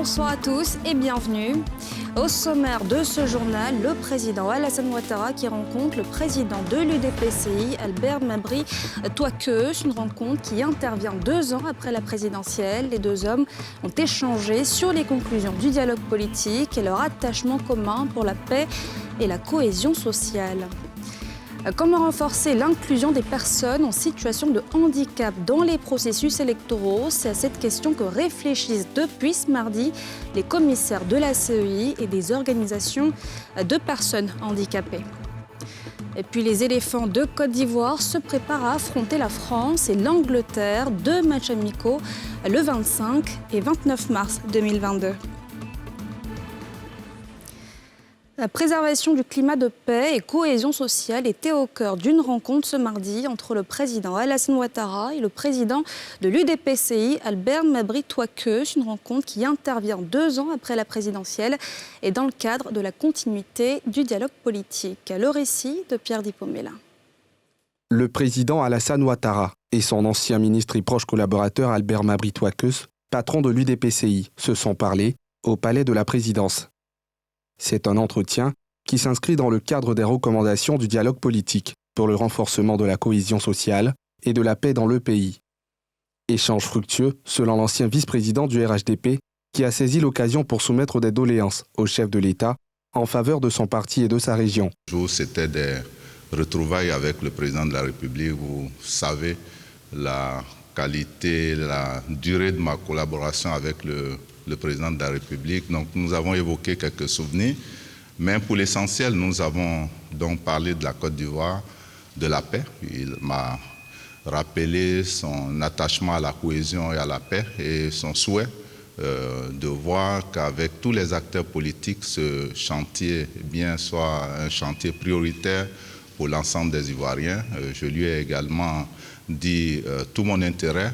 Bonsoir à tous et bienvenue. Au sommaire de ce journal, le président Alassane Ouattara qui rencontre le président de l'UDPCI, Albert Mabry Touakeus. Une rencontre qui intervient 2 ans après la présidentielle. Les deux hommes ont échangé sur les conclusions du dialogue politique et leur attachement commun pour la paix et la cohésion sociale. Comment renforcer l'inclusion des personnes en situation de handicap dans les processus électoraux? C'est à cette question que réfléchissent depuis ce mardi les commissaires de la CEI et des organisations de personnes handicapées. Et puis les éléphants de Côte d'Ivoire se préparent à affronter la France et l'Angleterre. 2 matchs amicaux le 25 et 29 mars 2022. La préservation du climat de paix et cohésion sociale était au cœur d'une rencontre ce mardi entre le président Alassane Ouattara et le président de l'UDPCI, Albert Mabry Touakeus. Une rencontre qui intervient 2 ans après la présidentielle et dans le cadre de la continuité du dialogue politique. Le récit de Pierre Dipomela. Le président Alassane Ouattara et son ancien ministre et proche collaborateur Albert Mabry Touakeus, patron de l'UDPCI, se sont parlé au palais de la présidence. C'est un entretien qui s'inscrit dans le cadre des recommandations du dialogue politique pour le renforcement de la cohésion sociale et de la paix dans le pays. Échange fructueux, selon l'ancien vice-président du RHDP, qui a saisi l'occasion pour soumettre des doléances au chef de l'État en faveur de son parti et de sa région. C'était des retrouvailles avec le président de la République. Vous savez la qualité, la durée de ma collaboration avec le président de la République. Donc nous avons évoqué quelques souvenirs, mais pour l'essentiel, nous avons donc parlé de la Côte d'Ivoire, de la paix. Il m'a rappelé son attachement à la cohésion et à la paix et son souhait de voir qu'avec tous les acteurs politiques, ce chantier soit un chantier prioritaire pour l'ensemble des Ivoiriens. Je lui ai également dit tout mon intérêt.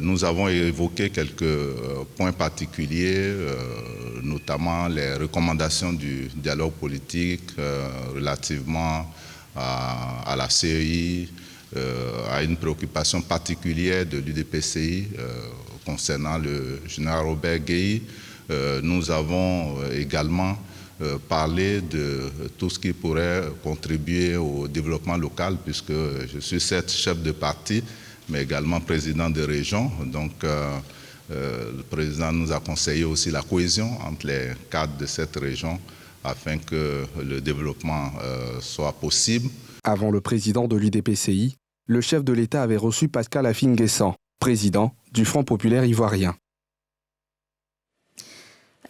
Nous avons évoqué quelques points particuliers, notamment les recommandations du dialogue politique relativement à la CEI, à une préoccupation particulière de l'UDPCI concernant le général Robert Gueye. Nous avons également parlé de tout ce qui pourrait contribuer au développement local, puisque je suis certes chef de parti, mais également président de région. Donc, le président nous a conseillé aussi la cohésion entre les cadres de cette région afin que le développement soit possible. Avant le président de l'UDPCI, le chef de l'État avait reçu Pascal Affi-N'Guessan, président du Front populaire ivoirien.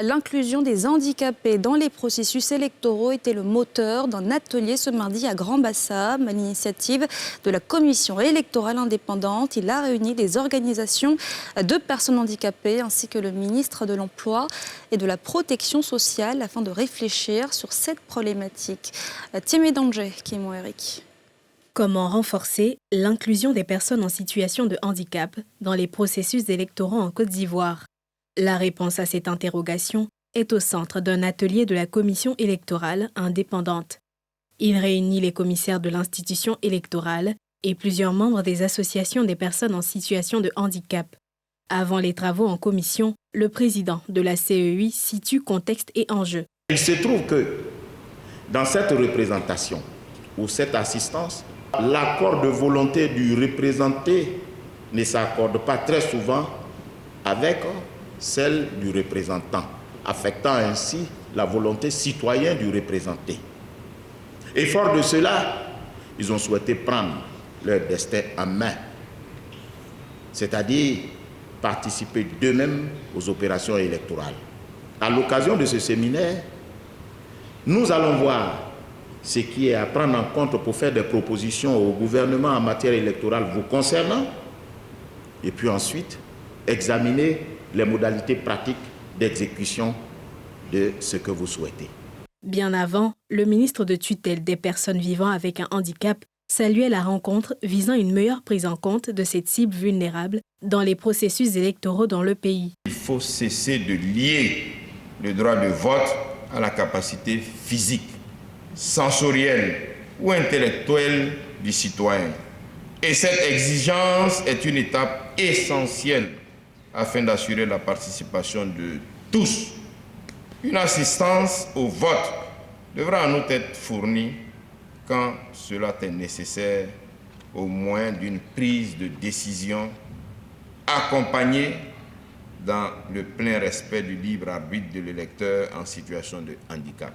L'inclusion des handicapés dans les processus électoraux était le moteur d'un atelier ce mardi à Grand-Bassam, à l'initiative de la commission électorale indépendante. Il a réuni des organisations de personnes handicapées ainsi que le ministre de l'Emploi et de la Protection sociale afin de réfléchir sur cette problématique. Tiémé Danger, Kimon Eric. Comment renforcer l'inclusion des personnes en situation de handicap dans les processus électoraux en Côte d'Ivoire? La réponse à cette interrogation est au centre d'un atelier de la commission électorale indépendante. Il réunit les commissaires de l'institution électorale et plusieurs membres des associations des personnes en situation de handicap. Avant les travaux en commission, le président de la CEI situe contexte et enjeux. Il se trouve que dans cette représentation ou cette assistance, l'accord de volonté du représenté ne s'accorde pas très souvent avec celle du représentant, affectant ainsi la volonté citoyenne du représenté. Et fort de cela, ils ont souhaité prendre leur destin en main, c'est-à-dire participer d'eux-mêmes aux opérations électorales. À l'occasion de ce séminaire, nous allons voir ce qui est à prendre en compte pour faire des propositions au gouvernement en matière électorale vous concernant, et puis ensuite examiner les modalités pratiques d'exécution de ce que vous souhaitez. Bien avant, le ministre de tutelle des personnes vivant avec un handicap saluait la rencontre visant une meilleure prise en compte de cette cible vulnérable dans les processus électoraux dans le pays. Il faut cesser de lier le droit de vote à la capacité physique, sensorielle ou intellectuelle du citoyen. Et cette exigence est une étape essentielle afin d'assurer la participation de tous. Une assistance au vote devra en outre être fournie quand cela est nécessaire, au moins d'une prise de décision accompagnée dans le plein respect du libre arbitre de l'électeur en situation de handicap.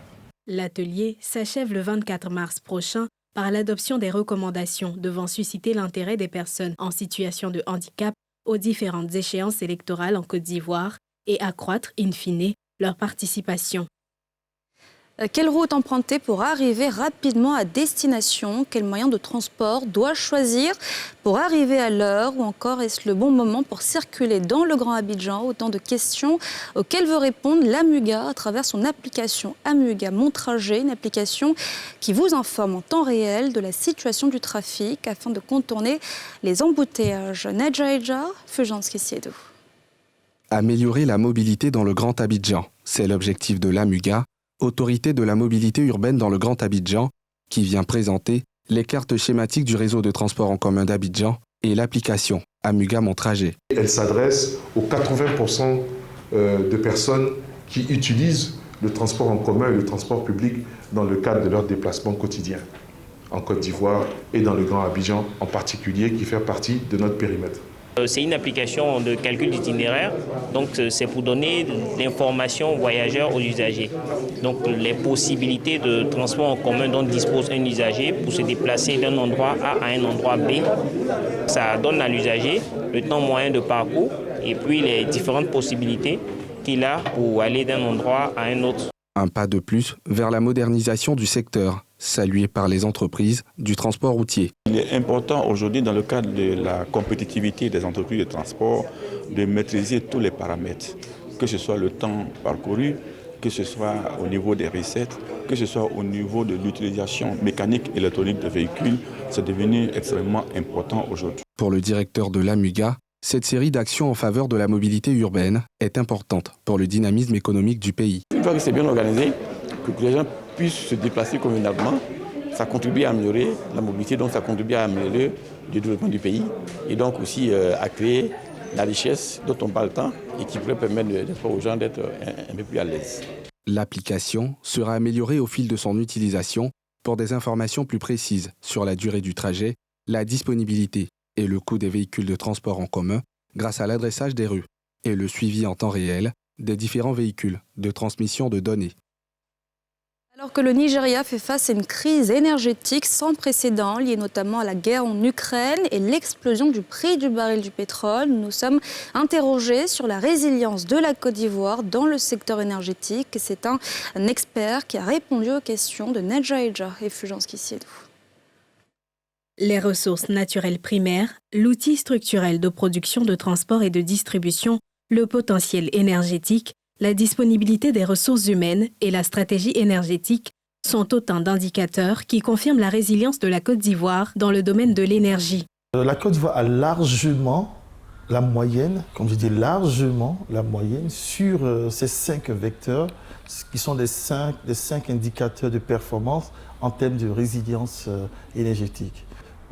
L'atelier s'achève le 24 mars prochain par l'adoption des recommandations devant susciter l'intérêt des personnes en situation de handicap aux différentes échéances électorales en Côte d'Ivoire et accroître, in fine, leur participation. Quelle route emprunter pour arriver rapidement à destination? Quel moyen de transport dois-je choisir pour arriver à l'heure? Ou encore, est-ce le bon moment pour circuler dans le Grand Abidjan? Autant de questions auxquelles veut répondre l'AMUGA à travers son application AMUGA Mon Trajet, une application qui vous informe en temps réel de la situation du trafic afin de contourner les embouteillages. Nadjaïdja, Fulgence Kissiedo. Améliorer la mobilité dans le Grand Abidjan, c'est l'objectif de l'AMUGA, Autorité de la mobilité urbaine dans le Grand Abidjan, qui vient présenter les cartes schématiques du réseau de transport en commun d'Abidjan et l'application AMUGA Mon Trajet. Elle s'adresse aux 80% de personnes qui utilisent le transport en commun et le transport public dans le cadre de leurs déplacements quotidiens en Côte d'Ivoire et dans le Grand Abidjan en particulier, qui fait partie de notre périmètre. C'est une application de calcul d'itinéraire, donc c'est pour donner l'information aux voyageurs, aux usagers. Donc les possibilités de transport en commun dont dispose un usager pour se déplacer d'un endroit A à un endroit B. Ça donne à l'usager le temps moyen de parcours et puis les différentes possibilités qu'il a pour aller d'un endroit à un autre. Un pas de plus vers la modernisation du secteur, salué par les entreprises du transport routier. Il est important aujourd'hui, dans le cadre de la compétitivité des entreprises de transport, de maîtriser tous les paramètres, que ce soit le temps parcouru, que ce soit au niveau des recettes, que ce soit au niveau de l'utilisation mécanique et électronique des véhicules. C'est devenu extrêmement important aujourd'hui. Pour le directeur de l'AMUGA, cette série d'actions en faveur de la mobilité urbaine est importante pour le dynamisme économique du pays. Une fois que c'est bien organisé, que les gens puissent se déplacer convenablement, ça contribue à améliorer la mobilité, donc ça contribue à améliorer le développement du pays et donc aussi à créer la richesse dont on parle tant et qui pourrait permettre aux gens d'être un peu plus à l'aise. L'application sera améliorée au fil de son utilisation pour des informations plus précises sur la durée du trajet, la disponibilité et le coût des véhicules de transport en commun grâce à l'adressage des rues et le suivi en temps réel des différents véhicules de transmission de données. Alors que le Nigeria fait face à une crise énergétique sans précédent, liée notamment à la guerre en Ukraine et l'explosion du prix du baril du pétrole, nous sommes interrogés sur la résilience de la Côte d'Ivoire dans le secteur énergétique. C'est un expert qui a répondu aux questions de Nadjaïdja et Fulgence Kissiedo. Les ressources naturelles primaires, l'outil structurel de production, de transport et de distribution, le potentiel énergétique, la disponibilité des ressources humaines et la stratégie énergétique sont autant d'indicateurs qui confirment la résilience de la Côte d'Ivoire dans le domaine de l'énergie. La Côte d'Ivoire a largement la moyenne, comme je dis largement la moyenne, sur ces 5 vecteurs qui sont les 5 indicateurs de performance en termes de résilience énergétique.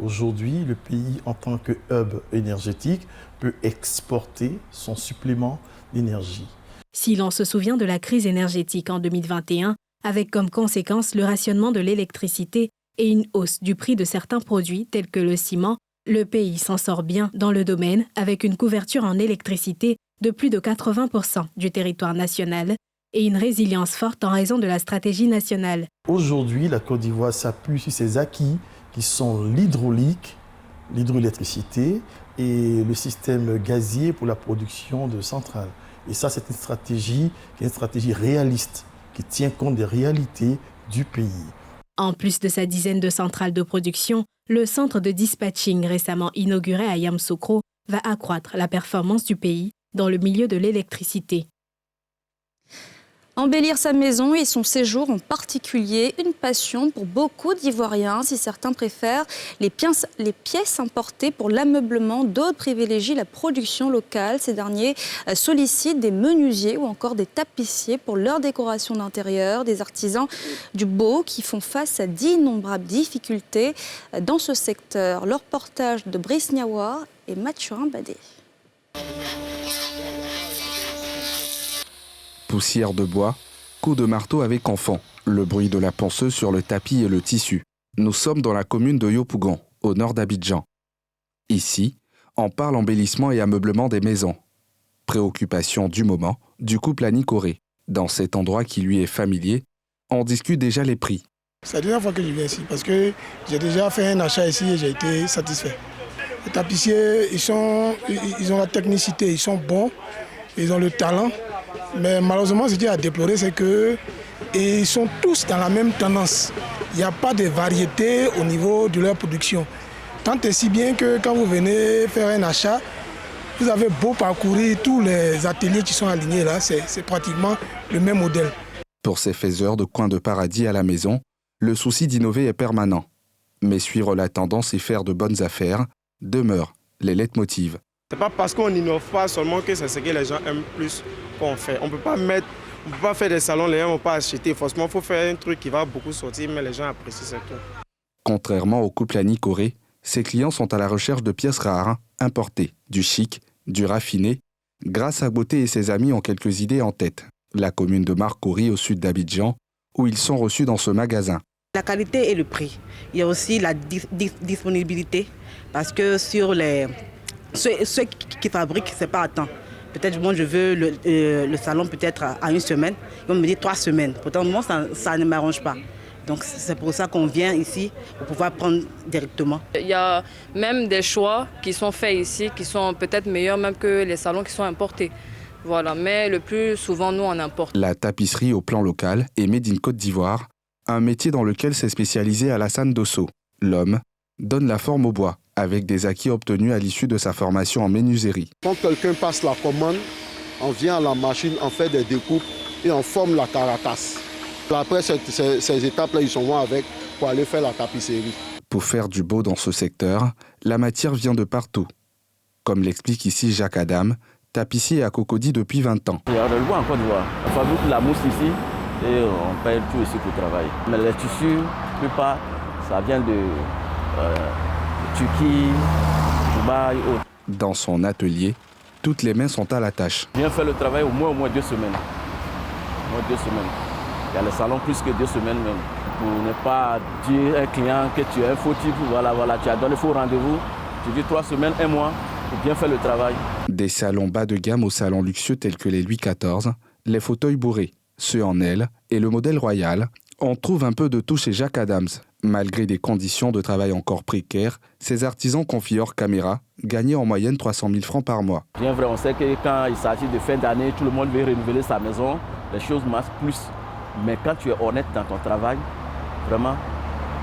Aujourd'hui, le pays, en tant que hub énergétique, peut exporter son supplément d'énergie. Si l'on se souvient de la crise énergétique en 2021, avec comme conséquence le rationnement de l'électricité et une hausse du prix de certains produits tels que le ciment, le pays s'en sort bien dans le domaine avec une couverture en électricité de plus de 80% du territoire national et une résilience forte en raison de la stratégie nationale. Aujourd'hui, la Côte d'Ivoire s'appuie sur ses acquis qui sont l'hydraulique, l'hydroélectricité et le système gazier pour la production de centrales. Et ça, c'est une stratégie qui est une stratégie réaliste, qui tient compte des réalités du pays. En plus de sa dizaine de centrales de production, le centre de dispatching récemment inauguré à Yamoussoukro va accroître la performance du pays dans le milieu de l'électricité. Embellir sa maison et son séjour en particulier, une passion pour beaucoup d'Ivoiriens. Si certains préfèrent les pièces importées pour l'ameublement, d'autres privilégient la production locale. Ces derniers sollicitent des menuisiers ou encore des tapissiers pour leur décoration d'intérieur. Des artisans du beau qui font face à d'innombrables difficultés dans ce secteur. Le reportage de Brice Niawa et Mathurin Badé. Poussière de bois, coups de marteau avec enfants, le bruit de la ponceuse sur le tapis et le tissu. Nous sommes dans la commune de Yopougon, au nord d'Abidjan. Ici, on parle embellissement et ameublement des maisons. Préoccupation du moment du couple Annie Corée. Dans cet endroit qui lui est familier, on discute déjà les prix. C'est la dernière fois que je viens ici parce que j'ai déjà fait un achat ici et j'ai été satisfait. Les tapissiers, ils ont la technicité, ils sont bons, ils ont le talent. Mais malheureusement, ce qui est à déplorer, c'est qu'ils sont tous dans la même tendance. Il n'y a pas de variété au niveau de leur production. Tant et si bien que quand vous venez faire un achat, vous avez beau parcourir tous les ateliers qui sont alignés là, c'est pratiquement le même modèle. Pour ces faiseurs de coins de paradis à la maison, le souci d'innover est permanent. Mais suivre la tendance et faire de bonnes affaires demeure les leitmotivs. Ce n'est pas parce qu'on n'innove pas seulement que c'est ce que les gens aiment plus qu'on fait. On ne peut pas faire des salons, les gens ne vont pas acheter. Forcément, il faut faire un truc qui va beaucoup sortir, mais les gens apprécient ce tout. Contrairement au couple Annie Corée, ses clients sont à la recherche de pièces rares, importées, du chic, du raffiné. Grâce à Beauté et ses amis ont quelques idées en tête. La commune de Marcory au sud d'Abidjan, où ils sont reçus dans ce magasin. La qualité et le prix. Il y a aussi la disponibilité, parce que sur ceux qui fabriquent, ce n'est pas à temps. Peut-être moi je veux le salon peut-être à une semaine, ils vont me dire 3 semaines. Pourtant moi ça ne m'arrange pas. Donc c'est pour ça qu'on vient ici, pour pouvoir prendre directement. Il y a même des choix qui sont faits ici, qui sont peut-être meilleurs même que les salons qui sont importés. Voilà, mais le plus souvent, nous, on importe. La tapisserie au plan local est made in Côte d'Ivoire, un métier dans lequel s'est spécialisé Alassane Dosso. L'homme donne la forme au bois, avec des acquis obtenus à l'issue de sa formation en menuiserie. Quand quelqu'un passe la commande, on vient à la machine, on fait des découpes et on forme la carapace. Après ces étapes-là, ils s'en vont avec pour aller faire la tapisserie. Pour faire du beau dans ce secteur, la matière vient de partout. Comme l'explique ici Jacques Adam, tapissier à Cocody depuis 20 ans. On le voit en Côte d'Ivoire. On fabrique la mousse ici et on paye tout ici pour travailler. Mais les tissus, la plupart, ça vient de Turquie, Dubaï et autres. Dans son atelier, toutes les mains sont à la tâche. Je viens faire le travail au moins 2 semaines. Au moins 2 semaines. Il y a le salon plus que 2 semaines même. Pour ne pas dire à un client que tu es un faux type, voilà, tu as donné faux rendez-vous. Tu dis 3 semaines, 1 mois. Bien faire le travail. Des salons bas de gamme aux salons luxueux tels que les Louis XIV, les fauteuils bourrés, ceux en aile et le modèle royal, on trouve un peu de tout chez Jacques Adams. Malgré des conditions de travail encore précaires, ces artisans confient hors caméra gagnaient en moyenne 300 000 francs par mois. Bien vrai, on sait que quand il s'agit de fin d'année, tout le monde veut renouveler sa maison, les choses marchent plus. Mais quand tu es honnête dans ton travail, vraiment,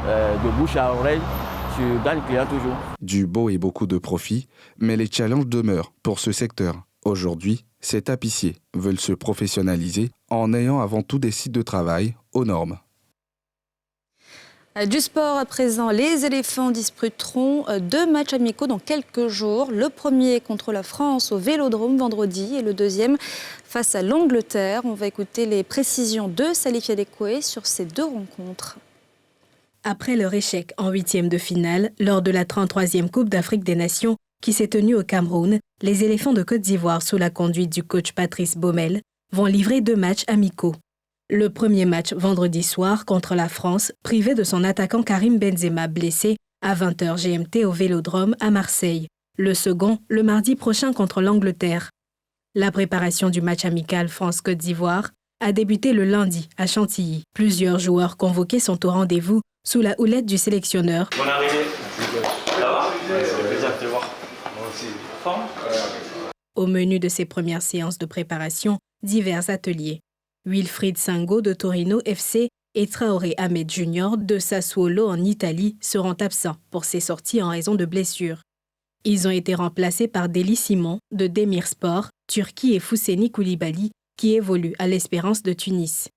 de bouche à oreille, tu gagnes client toujours. Du beau et beaucoup de profit, mais les challenges demeurent pour ce secteur. Aujourd'hui, ces tapissiers veulent se professionnaliser en ayant avant tout des sites de travail aux normes. Du sport à présent, les éléphants disputeront 2 matchs amicaux dans quelques jours. Le premier contre la France au Vélodrome vendredi et le deuxième face à l'Angleterre. On va écouter les précisions de Salif Yadekoué sur ces 2 rencontres. Après leur échec en 8e de finale, lors de la 33e Coupe d'Afrique des Nations qui s'est tenue au Cameroun, les éléphants de Côte d'Ivoire, sous la conduite du coach Patrice Baumel, vont livrer 2 matchs amicaux. Le premier match vendredi soir contre la France, privé de son attaquant Karim Benzema blessé à 20h GMT au Vélodrome à Marseille. Le second, le mardi prochain contre l'Angleterre. La préparation du match amical France-Côte d'Ivoire a débuté le lundi à Chantilly. Plusieurs joueurs convoqués sont au rendez-vous sous la houlette du sélectionneur. Bonne arrivée. Ça va? C'est plaisir de te voir. Moi aussi. Forme? Au menu de ces premières séances de préparation, divers ateliers. Wilfried Sango de Torino FC et Traoré Ahmed Junior de Sassuolo en Italie seront absents pour ces sorties en raison de blessures. Ils ont été remplacés par Deli Simon de Demirspor, Turquie et Fousseni Koulibaly qui évoluent à l'Espérance de Tunis.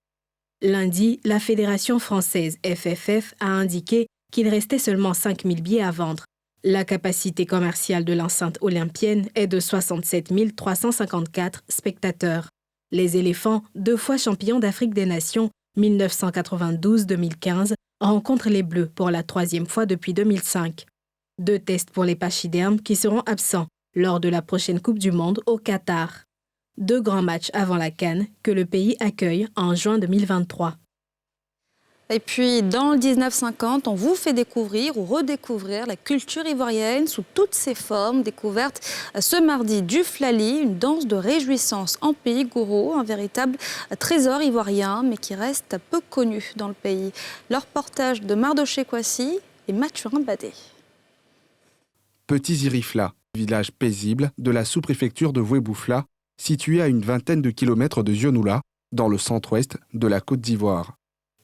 Lundi, la Fédération française FFF a indiqué qu'il restait seulement 5 000 billets à vendre. La capacité commerciale de l'enceinte olympienne est de 67 354 spectateurs. Les éléphants, 2 fois champions d'Afrique des Nations, 1992-2015, rencontrent les Bleus pour la 3e fois depuis 2005. 2 tests pour les pachydermes qui seront absents lors de la prochaine Coupe du Monde au Qatar. 2 grands matchs avant la CAN que le pays accueille en juin 2023. Et puis, dans le 1950, on vous fait découvrir ou redécouvrir la culture ivoirienne sous toutes ses formes. Découverte ce mardi du Flali, une danse de réjouissance en pays gouro, un véritable trésor ivoirien, mais qui reste peu connu dans le pays. Le reportage de Mardoché Kwasi et Mathurin Badé. Petit Zirifla, village paisible de la sous-préfecture de Voué-Boufla, situé à une vingtaine de kilomètres de Zionoula, dans le centre-ouest de la Côte d'Ivoire.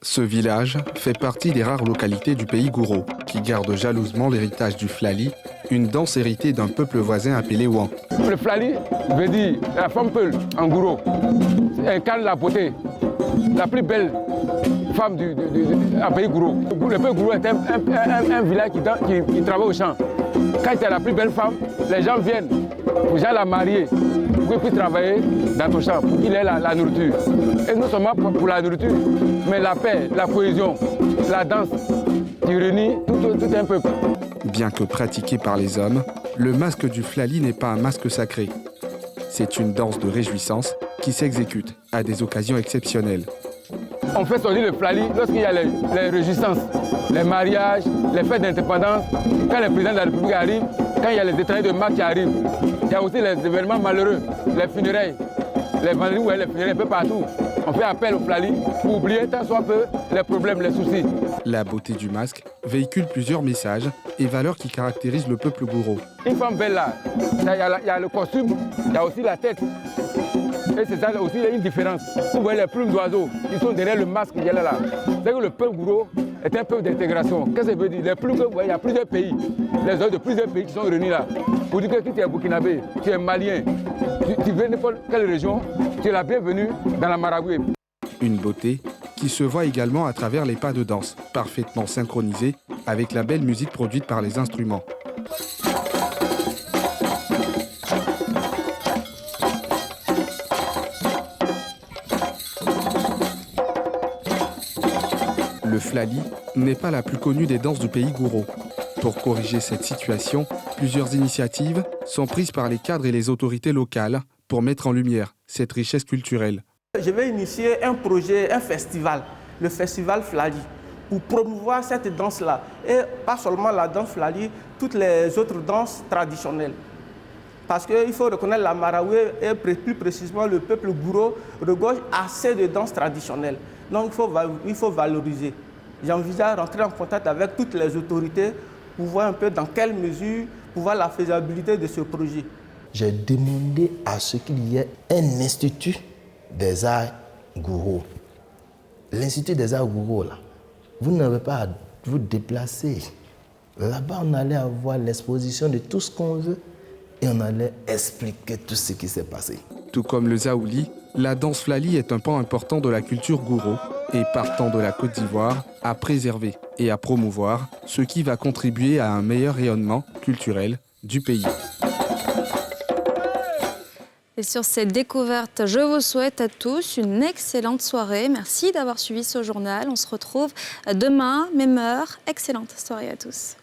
Ce village fait partie des rares localités du pays gouro, qui garde jalousement l'héritage du Flali, une danse héritée d'un peuple voisin appelé Ouan. Le Flali veut dire la femme peule en gouro. Elle incarne la beauté, la plus belle femme du pays gouro. Le peuple gouro est un village qui travaille au champ. Quand tu es la plus belle femme, les gens viennent pour la marier, pour qu'il puisse travailler dans ton champ, pour qu'il ait la nourriture. Et non seulement pour la nourriture, mais la paix, la cohésion, la danse qui réunit tout un peuple. Bien que pratiqué par les hommes, le masque du Flali n'est pas un masque sacré. C'est une danse de réjouissance qui s'exécute à des occasions exceptionnelles. On fait sonner le Flali lorsqu'il y a les réjouissances, les mariages, les fêtes d'indépendance, quand le président de la République arrive, quand il y a les étrangers de marque qui arrivent. Il y a aussi les événements malheureux, les funérailles, les vendredis ou les funérailles un peu partout. On fait appel au Flali pour oublier tant soit peu les problèmes, les soucis. La beauté du masque véhicule plusieurs messages et valeurs qui caractérisent le peuple gouro. Une femme belle là, il y a le costume, il y a aussi la tête. Et c'est ça aussi une différence. Vous voyez les plumes d'oiseaux qui sont derrière le masque qui est là. C'est que le peuple gouro est un peuple d'intégration. Qu'est-ce que ça veut dire? Les plumes que vous voyez, il y a plusieurs pays. Les oiseaux de plusieurs pays qui sont réunis là. Pour dire que tu es burkinabé, tu es malien, tu viens de n'importe quelle région, tu es la bienvenue dans la Marabout. Une beauté qui se voit également à travers les pas de danse, parfaitement synchronisés avec la belle musique produite par les instruments. Le Flali n'est pas la plus connue des danses du pays gouro. Pour corriger cette situation, plusieurs initiatives sont prises par les cadres et les autorités locales pour mettre en lumière cette richesse culturelle. Je vais initier un projet, un festival, le festival Flali, pour promouvoir cette danse-là. Et pas seulement la danse Flali, toutes les autres danses traditionnelles. Parce qu'il faut reconnaître la Maraoué et plus précisément le peuple gouro regorge assez de danses traditionnelles. Donc il faut valoriser. J'envisage rentrer en contact avec toutes les autorités pour voir un peu dans quelle mesure, pour voir la faisabilité de ce projet. J'ai demandé à ce qu'il y ait un institut des arts gouro. L'institut des arts gouro, là, vous n'avez pas à vous déplacer. Là-bas, on allait avoir l'exposition de tout ce qu'on veut et on allait expliquer tout ce qui s'est passé. Tout comme le Zaouli, la danse Flali est un pan important de la culture gouro et partant de la Côte d'Ivoire à préserver et à promouvoir ce qui va contribuer à un meilleur rayonnement culturel du pays. Et sur cette découverte, je vous souhaite à tous une excellente soirée. Merci d'avoir suivi ce journal. On se retrouve demain, même heure. Excellente soirée à tous.